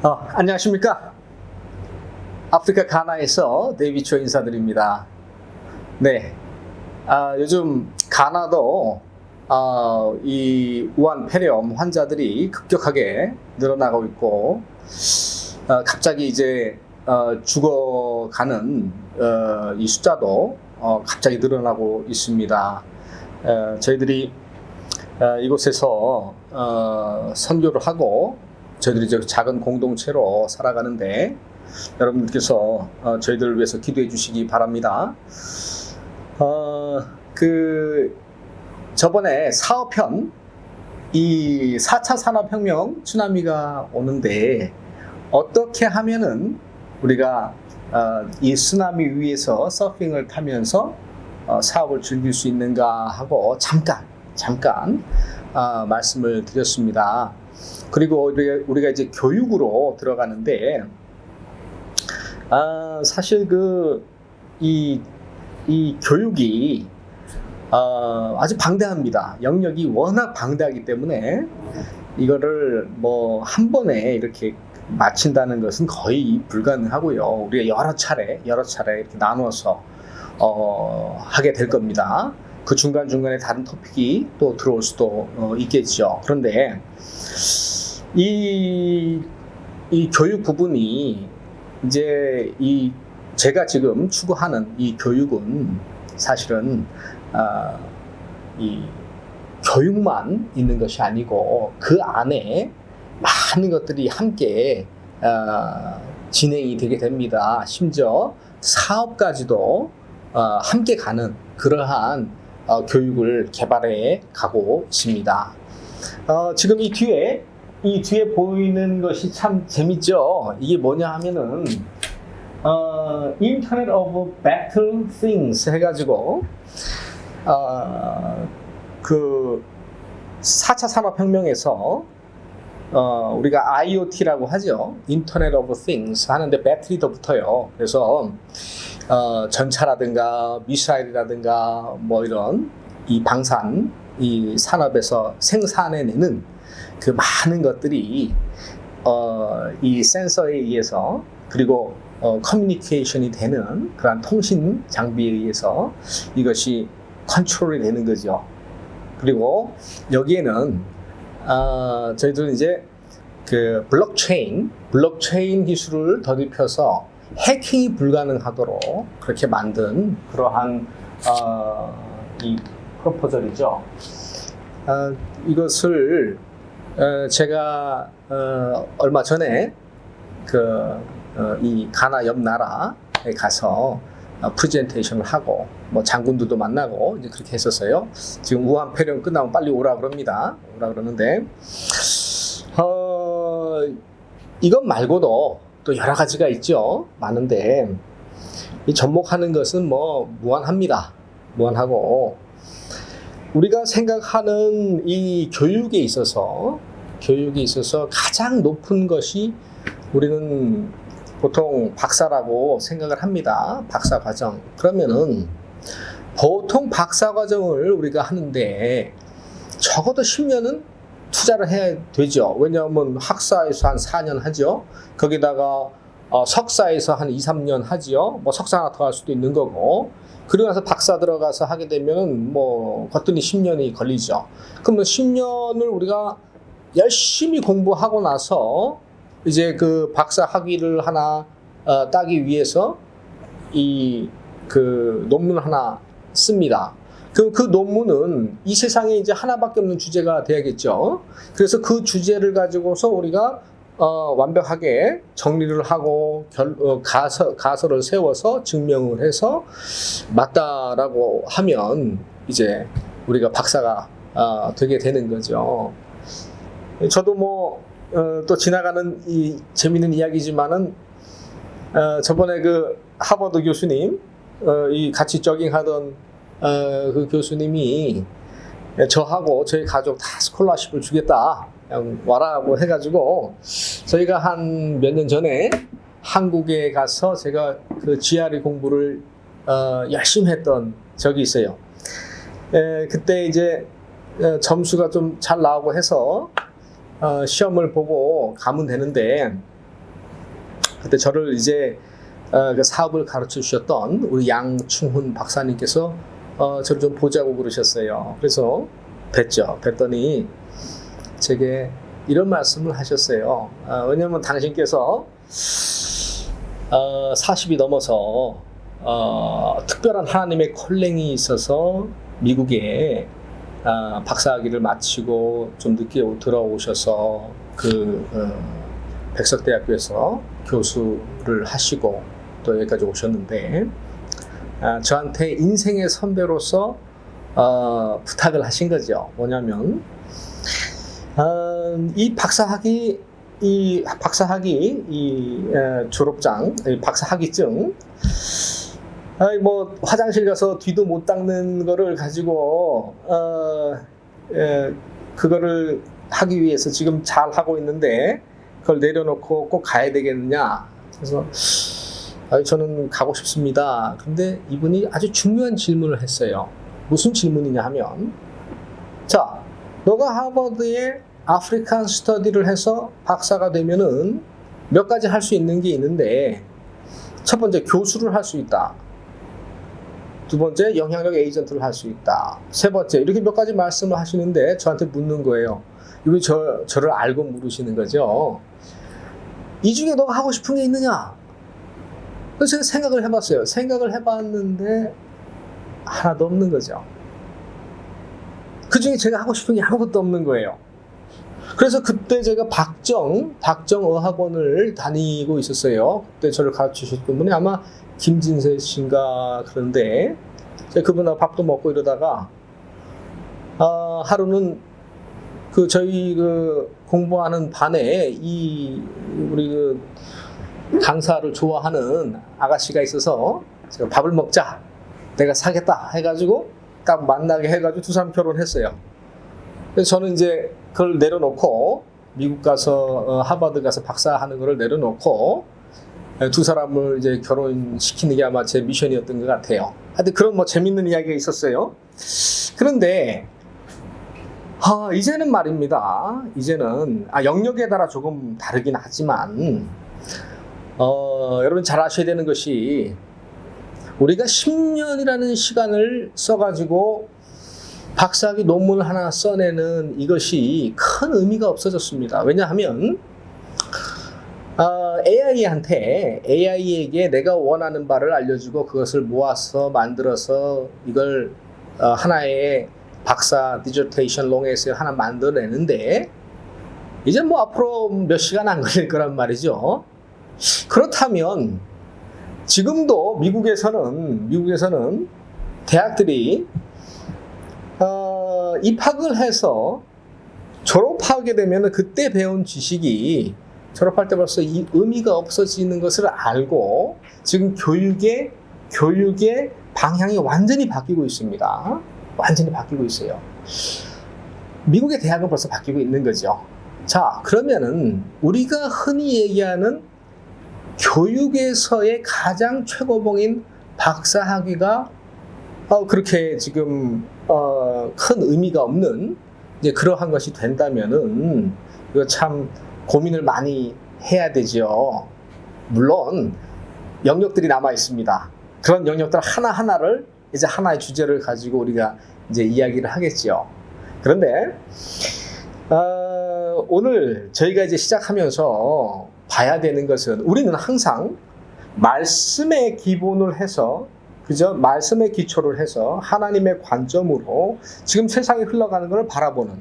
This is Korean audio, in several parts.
안녕하십니까. 아프리카 가나에서 데이비초 인사드립니다. 네, 요즘 가나도 이 우한 폐렴 환자들이 급격하게 늘어나고 있고, 갑자기 이제 죽어가는 이 숫자도 갑자기 늘어나고 있습니다. 저희들이 이곳에서 선교를 하고 저희들이 이제 작은 공동체로 살아가는데 여러분들께서 저희들을 위해서 기도해 주시기 바랍니다. 저번에 사업편 이 4차 산업혁명 쓰나미가 오는데 어떻게 하면은 우리가 이 쓰나미 위에서 서핑을 타면서 사업을 즐길 수 있는가 하고 잠깐 말씀을 드렸습니다. 그리고 우리가 이제 교육으로 들어가는데 사실 이 교육이 아주 방대합니다. 영역이 워낙 방대하기 때문에 이거를 뭐 한 번에 이렇게 마친다는 것은 거의 불가능하고요. 우리가 여러 차례 이렇게 나누어서 하게 될 겁니다. 그 중간중간에 다른 토픽이 또 들어올 수도 있겠죠. 그런데 이 교육 부분이 이제 제가 지금 추구하는 이 교육은 사실은 이 교육만 있는 것이 아니고 그 안에 많은 것들이 함께 진행이 되게 됩니다. 심지어 사업까지도 함께 가는 그러한 교육을 개발해 가고 있습니다. 지금 이 뒤에 보이는 것이 참 재밌죠. 이게 뭐냐 하면은 Internet of Better Things 해가지고 그 4차 산업혁명에서 우리가 IoT라고 하죠. Internet of Things 하는데 배터리도 붙어요. 그래서 전차라든가 미사일이라든가 뭐 이런 이 방산 이 산업에서 생산해내는 그 많은 것들이 이 센서에 의해서 그리고 커뮤니케이션이 되는 그런 통신 장비에 의해서 이것이 컨트롤이 되는 거죠. 그리고 여기에는 저희들은 이제 그 블록체인 기술을 덧입혀서 해킹이 불가능하도록 그렇게 만든 그러한 이 프로포절이죠. 이것을 제가 얼마 전에 이 가나 옆 나라에 가서 프레젠테이션을 하고 뭐 장군들도 만나고 이제 그렇게 했었어요. 지금 우한 폐렴 끝나면 빨리 오라 그러는데 이것 말고도 또 여러 가지가 있죠. 많은데 이 접목하는 것은 뭐 무한하고 우리가 생각하는 이 교육에 있어서 가장 높은 것이 우리는 보통 박사라고 생각을 합니다. 박사 과정. 그러면은 보통 박사 과정을 우리가 하는데 적어도 10년은 투자를 해야 되죠. 왜냐하면 학사에서 한 4년 하죠. 거기다가 석사에서 한 2, 3년 하지요. 뭐 석사 하나 더 할 수도 있는 거고. 그리고 나서 박사 들어가서 하게 되면 뭐 거뜬히 10년이 걸리죠. 그러면 10년을 우리가 열심히 공부하고 나서 이제 그 박사 학위를 하나 따기 위해서 그 논문을 하나 씁니다. 그 논문은 이 세상에 이제 하나밖에 없는 주제가 돼야겠죠. 그래서 그 주제를 가지고서 우리가 완벽하게 정리를 하고 가설을 세워서 증명을 해서 맞다라고 하면 이제 우리가 박사가 되게 되는 거죠. 저도 뭐 또 지나가는 이 재미있는 이야기지만은 저번에 그 하버드 교수님 이 같이 조깅하던 그 교수님이 저하고 저희 가족 다 스콜라십을 주겠다 그냥 와라고 해가지고 저희가 한 몇 년 전에 한국에 가서 제가 그 GRE 공부를 열심히 했던 적이 있어요. 그때 이제 점수가 좀 잘 나오고 해서 시험을 보고 가면 되는데 그때 저를 이제 그 사업을 가르쳐 주셨던 우리 양충훈 박사님께서 저를 좀 보자고 그러셨어요. 그래서 뵀더니 제게 이런 말씀을 하셨어요. 왜냐하면 당신께서 40이 넘어서 특별한 하나님의 콜링이 있어서 미국에 박사학위를 마치고 좀 늦게 들어오셔서 백석대학교에서 교수를 하시고 또 여기까지 오셨는데 저한테 인생의 선배로서 부탁을 하신 거죠. 뭐냐면 이 박사학위 졸업장, 박사학위증, 뭐 화장실 가서 뒤도 못 닦는 거를 가지고 그거를 하기 위해서 지금 잘 하고 있는데 그걸 내려놓고 꼭 가야 되겠느냐? 그래서 저는 가고 싶습니다. 근데 이분이 아주 중요한 질문을 했어요. 무슨 질문이냐 하면, 자, 너가 하버드에 아프리칸 스터디를 해서 박사가 되면은 몇 가지 할 수 있는 게 있는데, 첫 번째 교수를 할 수 있다. 두 번째 영향력 에이전트를 할 수 있다. 세 번째 이렇게 몇 가지 말씀을 하시는데 저한테 묻는 거예요. 이분이 저를 알고 물으시는 거죠. 이 중에 너가 하고 싶은 게 있느냐? 그래서 제가 생각을 해봤어요. 생각을 해봤는데 하나도 없는 거죠. 그 중에 제가 하고 싶은 게 아무것도 없는 거예요. 그래서 그때 제가 박정어학원을 다니고 있었어요. 그때 저를 가르치셨던 분이 아마 김진세 씨인가 그런데 제가 그분하고 밥도 먹고 이러다가 하루는 저희 공부하는 반에 우리 강사를 좋아하는 아가씨가 있어서 제가 밥을 먹자, 내가 사겠다 해가지고 딱 만나게 해가지고 두 사람 결혼했어요. 그래서 저는 이제 그걸 내려놓고 미국 가서 하버드 가서 박사하는 거를 내려놓고 두 사람을 이제 결혼시키는 게 아마 제 미션이었던 것 같아요. 하여튼 그런 뭐 재밌는 이야기가 있었어요. 그런데 이제는 말입니다. 이제는 영역에 따라 조금 다르긴 하지만 여러분 잘 아셔야 되는 것이 우리가 10년이라는 시간을 써가지고 박사학위 논문을 하나 써내는 이것이 큰 의미가 없어졌습니다. 왜냐하면 AI에게 내가 원하는 바를 알려주고 그것을 모아서 만들어서 이걸 하나의 박사 디저테이션 롱에서 하나 만들어내는데 이제 뭐 앞으로 몇 시간 안 걸릴 거란 말이죠. 그렇다면 지금도 미국에서는 대학들이 입학을 해서 졸업하게 되면 그때 배운 지식이 졸업할 때 벌써 이 의미가 없어지는 것을 알고 지금 교육의 방향이 완전히 바뀌고 있습니다. 완전히 바뀌고 있어요. 미국의 대학은 벌써 바뀌고 있는 거죠. 자, 그러면은 우리가 흔히 얘기하는 교육에서의 가장 최고봉인 박사학위가 그렇게 지금 큰 의미가 없는 이제 그러한 것이 된다면은 이거 참 고민을 많이 해야 되죠. 물론 영역들이 남아 있습니다. 그런 영역들 하나하나를 이제 하나의 주제를 가지고 우리가 이제 이야기를 하겠죠. 그런데 오늘 저희가 이제 시작하면서 봐야 되는 것은 우리는 항상 말씀의 기본을 해서 말씀의 기초를 해서 하나님의 관점으로 지금 세상이 흘러가는 것을 바라보는,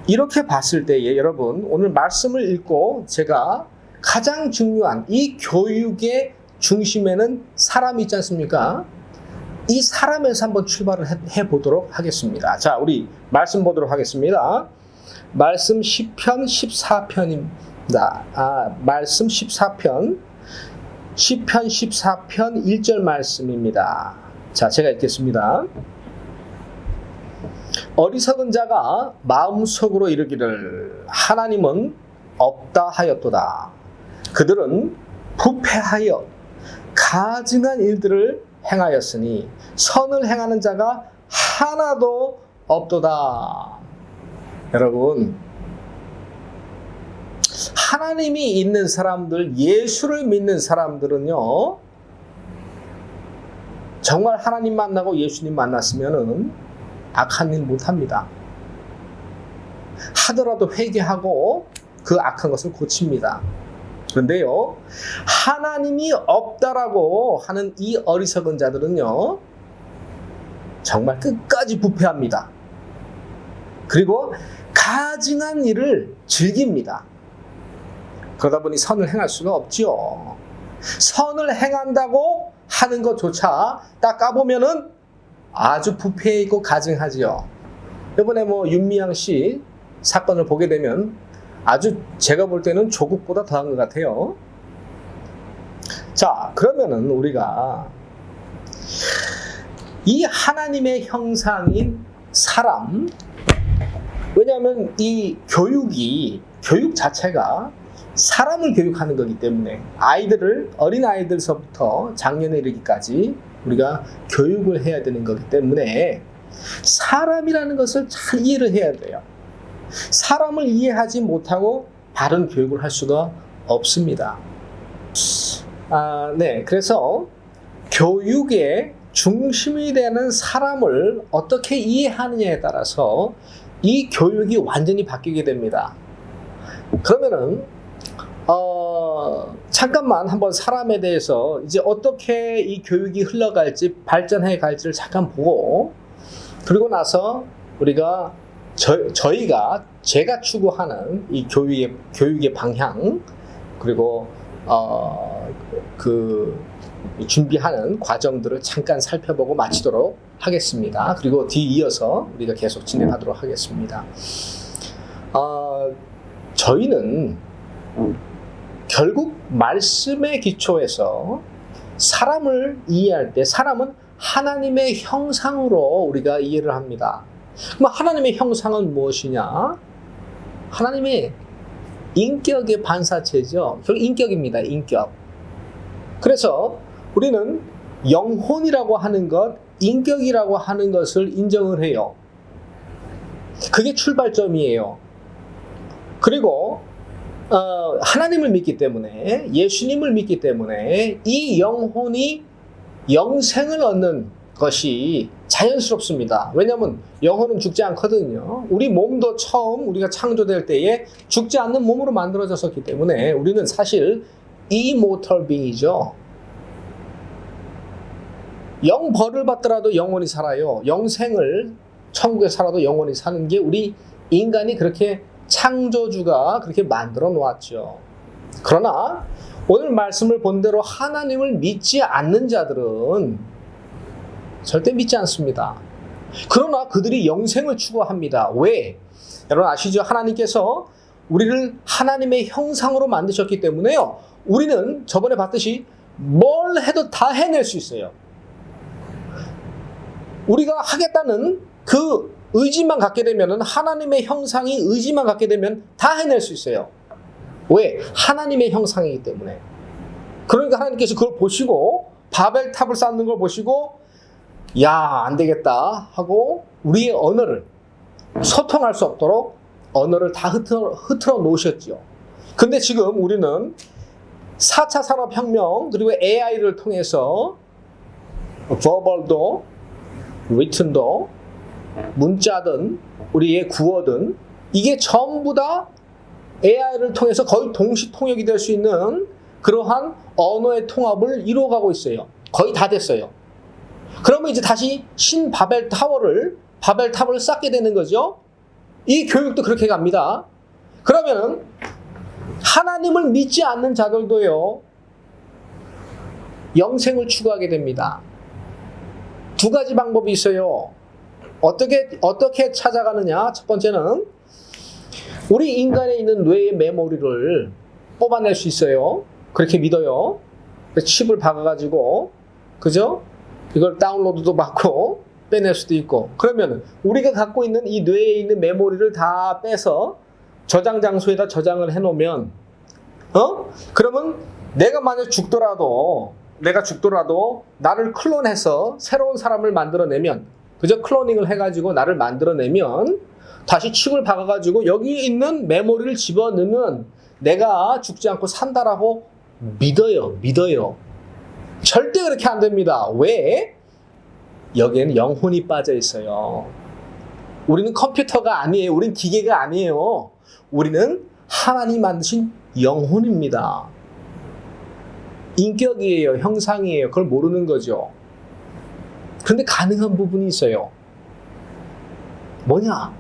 이렇게 봤을 때에 여러분 오늘 말씀을 읽고 제가 가장 중요한 이 교육의 중심에는 사람이 있지 않습니까? 이 사람에서 한번 출발을 해보도록 하겠습니다. 자, 우리 말씀 보도록 하겠습니다. 말씀 10편 14편입니다. 말씀 14편 1절 말씀입니다. 자, 제가 읽겠습니다. 어리석은 자가 마음속으로 이르기를 하나님은 없다 하였도다. 그들은 부패하여 가증한 일들을 행하였으니 선을 행하는 자가 하나도 없도다. 여러분, 하나님이 있는 사람들, 예수를 믿는 사람들은요, 정말 하나님 만나고 예수님 만났으면은 악한 일 못합니다. 하더라도 회개하고 그 악한 것을 고칩니다. 그런데요, 하나님이 없다라고 하는 이 어리석은 자들은요, 정말 끝까지 부패합니다. 그리고 가증한 일을 즐깁니다. 그러다 보니 선을 행할 수가 없지요. 선을 행한다고 하는 것조차 딱 까보면은 아주 부패해 있고 가증하지요. 이번에 윤미향 씨 사건을 보게 되면 아주 제가 볼 때는 조국보다 더한 것 같아요. 자, 그러면은 우리가 이 하나님의 형상인 사람, 왜냐하면 이 교육 자체가 사람을 교육하는 거기 때문에 어린 아이들서부터 장년에 이르기까지 우리가 교육을 해야 되는 거기 때문에 사람이라는 것을 잘 이해를 해야 돼요. 사람을 이해하지 못하고 바른 교육을 할 수가 없습니다. 네, 그래서 교육의 중심이 되는 사람을 어떻게 이해하느냐에 따라서 이 교육이 완전히 바뀌게 됩니다. 그러면은 잠깐만 한번 사람에 대해서 이제 어떻게 이 교육이 흘러갈지 발전해 갈지를 잠깐 보고, 그리고 나서 우리가 제가 추구하는 이 교육의 방향, 그리고 준비하는 과정들을 잠깐 살펴보고 마치도록 하겠습니다. 그리고 뒤이어서 우리가 계속 진행하도록 하겠습니다. 저희는 결국 말씀의 기초에서 사람을 이해할 때 사람은 하나님의 형상으로 우리가 이해를 합니다. 그럼 하나님의 형상은 무엇이냐? 하나님의 인격의 반사체죠. 결국 인격입니다. 인격. 그래서 우리는 영혼이라고 하는 것, 인격이라고 하는 것을 인정을 해요. 그게 출발점이에요. 그리고 하나님을 믿기 때문에, 예수님을 믿기 때문에 이 영혼이 영생을 얻는 것이 자연스럽습니다. 왜냐하면 영혼은 죽지 않거든요. 우리 몸도 처음 우리가 창조될 때에 죽지 않는 몸으로 만들어졌기 때문에 우리는 사실 immortal being이죠. 영벌을 받더라도 영원히 살아요. 영생을 천국에 살아도 영원히 사는 게 우리 인간이 그렇게 창조주가 그렇게 만들어 놓았죠. 그러나 오늘 말씀을 본 대로 하나님을 믿지 않는 자들은 절대 믿지 않습니다. 그러나 그들이 영생을 추구합니다. 왜? 여러분 아시죠? 하나님께서 우리를 하나님의 형상으로 만드셨기 때문에요, 우리는 저번에 봤듯이 뭘 해도 다 해낼 수 있어요. 우리가 하겠다는 그 의지만 갖게 되면, 하나님의 형상이 의지만 갖게 되면 다 해낼 수 있어요. 왜? 하나님의 형상이기 때문에. 그러니까 하나님께서 그걸 보시고, 바벨탑을 쌓는 걸 보시고, 야, 안 되겠다 하고 우리의 언어를, 소통할 수 없도록 언어를 다 흐트러 놓으셨죠. 근데 지금 우리는 4차 산업혁명, 그리고 AI를 통해서 verbal도, written도, 문자든 우리의 구어든 이게 전부 다 AI를 통해서 거의 동시 통역이 될 수 있는 그러한 언어의 통합을 이루어가고 있어요. 거의 다 됐어요. 그러면 이제 다시 바벨탑을 쌓게 되는 거죠. 이 교육도 그렇게 갑니다. 그러면은 하나님을 믿지 않는 자들도요, 영생을 추구하게 됩니다. 두 가지 방법이 있어요. 어떻게 찾아가느냐? 첫 번째는 우리 인간에 있는 뇌의 메모리를 뽑아낼 수 있어요. 그렇게 믿어요. 칩을 박아가지고, 그죠? 이걸 다운로드도 받고 빼낼 수도 있고. 그러면 우리가 갖고 있는 이 뇌에 있는 메모리를 다 빼서 저장 장소에다 저장을 해놓으면, 그러면 내가 만약 죽더라도 나를 클론해서 새로운 사람을 만들어내면, 그저 클로닝을 해가지고 나를 만들어내면 다시 칩을 박아가지고 여기 있는 메모리를 집어넣으면 내가 죽지 않고 산다라고 믿어요. 절대 그렇게 안 됩니다. 왜? 여기에는 영혼이 빠져 있어요. 우리는 컴퓨터가 아니에요. 우리는 기계가 아니에요. 우리는 하나님 만드신 영혼입니다. 인격이에요. 형상이에요. 그걸 모르는 거죠. 그런데 가능한 부분이 있어요. 뭐냐?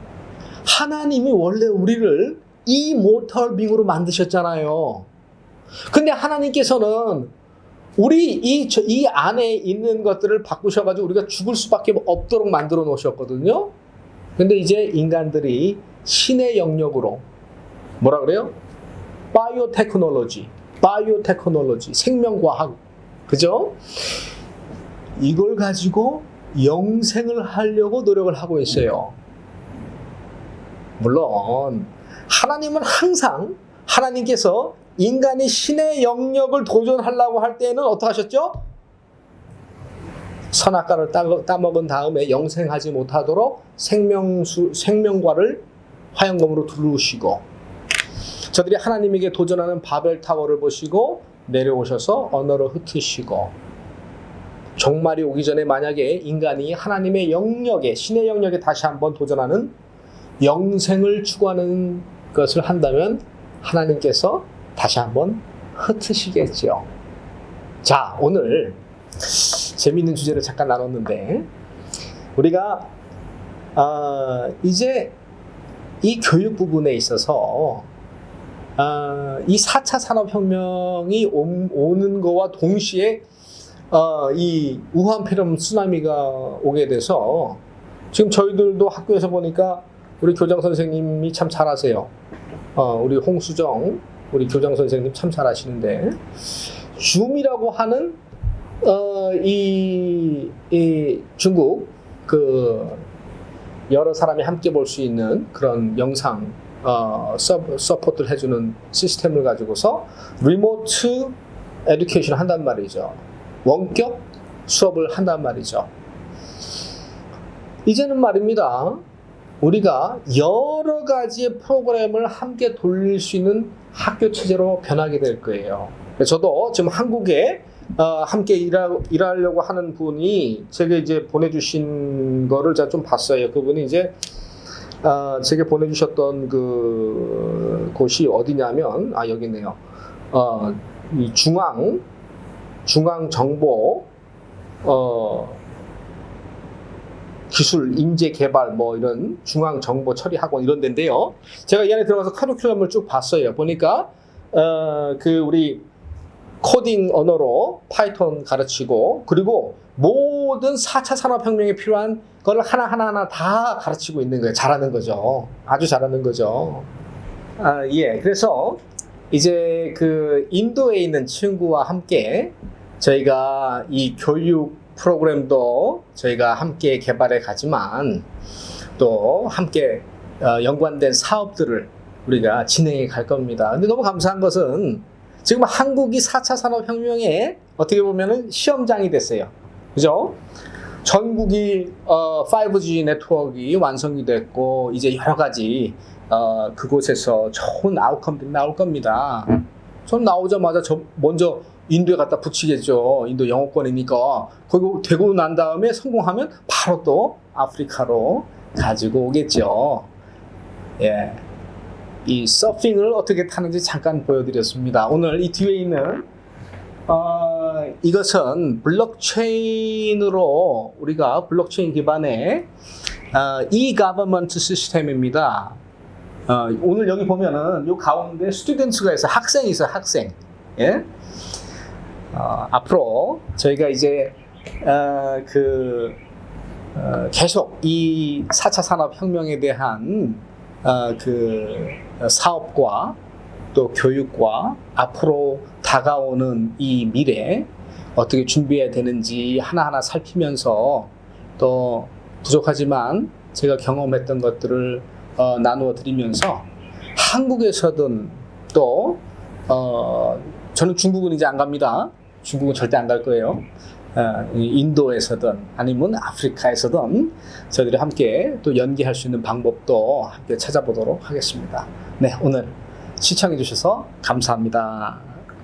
하나님이 원래 우리를 이모털 빙으로 만드셨잖아요. 근데 하나님께서는 우리 이 안에 있는 것들을 바꾸셔가지고 우리가 죽을 수밖에 없도록 만들어 놓으셨거든요. 근데 이제 인간들이 신의 영역으로 뭐라 그래요? 바이오테크놀로지, 생명과학, 그죠? 이걸 가지고 영생을 하려고 노력을 하고 있어요. 물론 하나님은 항상 하나님께서 인간이 신의 영역을 도전하려고 할 때는 어떻게 하셨죠? 선악과를 따먹은 다음에 영생하지 못하도록 생명과를 화영검으로 두르시고, 저들이 하나님에게 도전하는 바벨타워를 보시고 내려오셔서 언어를 흩으시고, 종말이 오기 전에 만약에 인간이 하나님의 영역에, 신의 영역에 다시 한번 도전하는 영생을 추구하는 것을 한다면 하나님께서 다시 한번 흩으시겠죠. 자, 오늘 재미있는 주제를 잠깐 나눴는데, 우리가 이제 이 교육 부분에 있어서 이 4차 산업혁명이 오는 거와 동시에 이 우한폐렴 쓰나미가 오게 돼서 지금 저희들도 학교에서 보니까 우리 교장 선생님이 참 잘하세요. 우리 홍수정 우리 교장 선생님 참 잘하시는데, 줌이라고 하는 이 중국 그 여러 사람이 함께 볼 수 있는 그런 영상 서포트를 해주는 시스템을 가지고서 리모트 에듀케이션을 한단 말이죠. 원격 수업을 한단 말이죠. 이제는 말입니다, 우리가 여러 가지의 프로그램을 함께 돌릴 수 있는 학교 체제로 변하게 될 거예요. 저도 지금 한국에 함께 일하려고 하는 분이 제게 이제 보내주신 거를 제가 좀 봤어요. 그분이 이제 제게 보내주셨던 그 곳이 어디냐면, 여기 있네요. 이 중앙정보 기술 인재 개발 뭐 이런 중앙정보 처리학원 이런 데인데요. 제가 이 안에 들어가서 커리큘럼을 쭉 봤어요. 보니까 그 우리 코딩 언어로 파이썬 가르치고, 그리고 모든 4차 산업혁명에 필요한 걸 하나하나 다 가르치고 있는 거예요. 잘하는 거죠. 아주 잘하는 거죠. 예. 그래서 이제 그 인도에 있는 친구와 함께 저희가 이 교육 프로그램도 저희가 함께 개발해 가지만 또 함께 연관된 사업들을 우리가 진행해 갈 겁니다. 근데 너무 감사한 것은 지금 한국이 4차 산업혁명에 어떻게 보면은 시험장이 됐어요. 그죠? 전국이 5G 네트워크가 완성이 됐고, 이제 여러 가지 그곳에서 좋은 아웃컴들이 나올 겁니다. 전 나오자마자 먼저 인도에 갖다 붙이겠죠. 인도 영어권이니까. 거기 되고 난 다음에 성공하면 바로 또 아프리카로 가지고 오겠죠. 예. 이 서핑을 어떻게 타는지 잠깐 보여드렸습니다. 오늘 이 뒤에 있는 이것은 블록체인으로, 우리가 블록체인 기반의 e-government 시스템입니다. 오늘 여기 보면은 요 가운데 스튜던트가 있어요. 학생이 있어요. 학생. 예? 앞으로 저희가 이제 계속 이 4차 산업혁명에 대한 그 사업과 또 교육과 앞으로 다가오는 이 미래 어떻게 준비해야 되는지 하나하나 살피면서, 또 부족하지만 제가 경험했던 것들을 나누어 드리면서, 한국에서든 또 저는 중국은 이제 안 갑니다. 중국은 절대 안 갈 거예요. 인도에서든 아니면 아프리카에서든 저희들이 함께 또 연계할 수 있는 방법도 함께 찾아보도록 하겠습니다. 네, 오늘 시청해 주셔서 감사합니다.